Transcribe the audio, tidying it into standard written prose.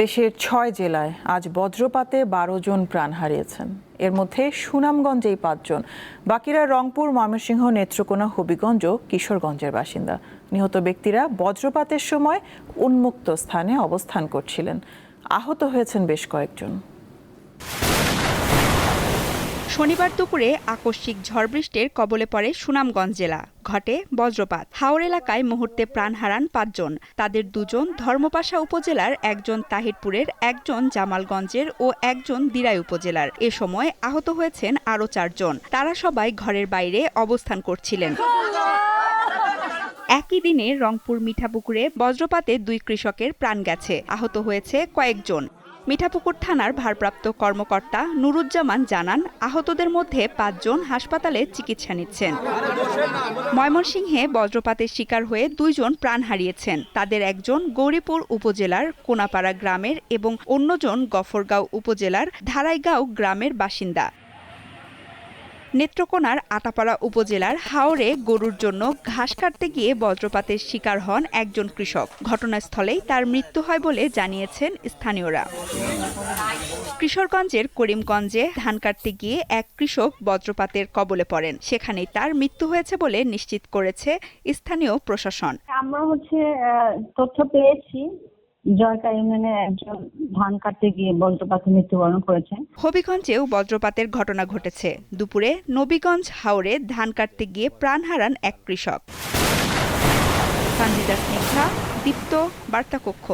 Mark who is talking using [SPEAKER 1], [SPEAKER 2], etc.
[SPEAKER 1] দেশের ৬ জেলায় আজ বজ্রপাতে ১২ জন প্রাণ হারিয়েছেন। এর মধ্যে সুনামগঞ্জেই ৫ জন, বাকিরা রংপুর, ময়মনসিংহ, নেত্রকোনা, হবিগঞ্জ ও কিশোরগঞ্জের বাসিন্দা। নিহত ব্যক্তিরা বজ্রপাতের সময় উন্মুক্ত স্থানে অবস্থান করছিলেন। আহত হয়েছেন বেশ কয়েকজন।
[SPEAKER 2] শনিবার দুপুরে আকস্মিক ঝড় বৃষ্টির কবলে পড়ে সুনামগঞ্জ জেলা। ঘটে বজ্রপাত। হাওর এলাকায় মুহূর্তে প্রাণ হারান ৫ জন। তাদের ২ জন ধর্মপাশা উপজেলার, একজন তাহিরপুরের, একজন জামালগঞ্জের ও একজন দিরাই উপজেলার। এ সময় আহত হয়েছেন আরও ৪ জন। তারা সবাই ঘরের বাইরে অবস্থান করছিলেন। একই দিনে রংপুর মিঠাপুকুরে বজ্রপাতে ২ কৃষকের প্রাণ গেছে, আহত হয়েছে কয়েকজন। মিঠাপুকুর থানার ভারপ্রাপ্ত কর্মকর্তা নুরুজ্জামান জানান, আহতদের মধ্যে ৫ জন হাসপাতালে চিকিৎসা নিচ্ছেন। ময়মনসিংহে বজ্রপাতের শিকার হয়ে ২ জন প্রাণ হারিয়েছেন। তাদের একজন গৌরীপুর উপজেলার কোনাপাড়া গ্রামের এবং অন্যজন গফরগাঁও উপজেলার ধারাইগাঁও গ্রামের বাসিন্দা। নেত্রকোনার আটাপাড়া উপজেলার হাওরে গরুর জন্য ঘাস কাটতে গিয়ে বজ্রপাতের শিকার হন একজন কৃষক। ঘটনাস্থলেই তার মৃত্যু হয় বলে জানিয়েছেন স্থানীয়রা। কিশোরগঞ্জের করিমগঞ্জে ধান কাটতে গিয়ে এক কৃষক বজ্রপাতের কবলে পড়েন। সেখানেই তার মৃত্যু হয়েছে বলে নিশ্চিত করেছে স্থানীয় প্রশাসন।
[SPEAKER 3] আমরা তথ্য পেয়েছি জয়কা ইউনিয়নের একজন ধান কাটতে গিয়ে বজ্রপাতে মৃত্যুবরণ করেছেন।
[SPEAKER 2] হবিগঞ্জেও বজ্রপাতের ঘটনা ঘটেছে। দুপুরে নবীগঞ্জ হাওরে ধান কাটতে গিয়ে প্রাণ হারান এক কৃষক। সঞ্জিদা স্নিগ্ধা, দীপ্ত, বার্তা কক্ষ।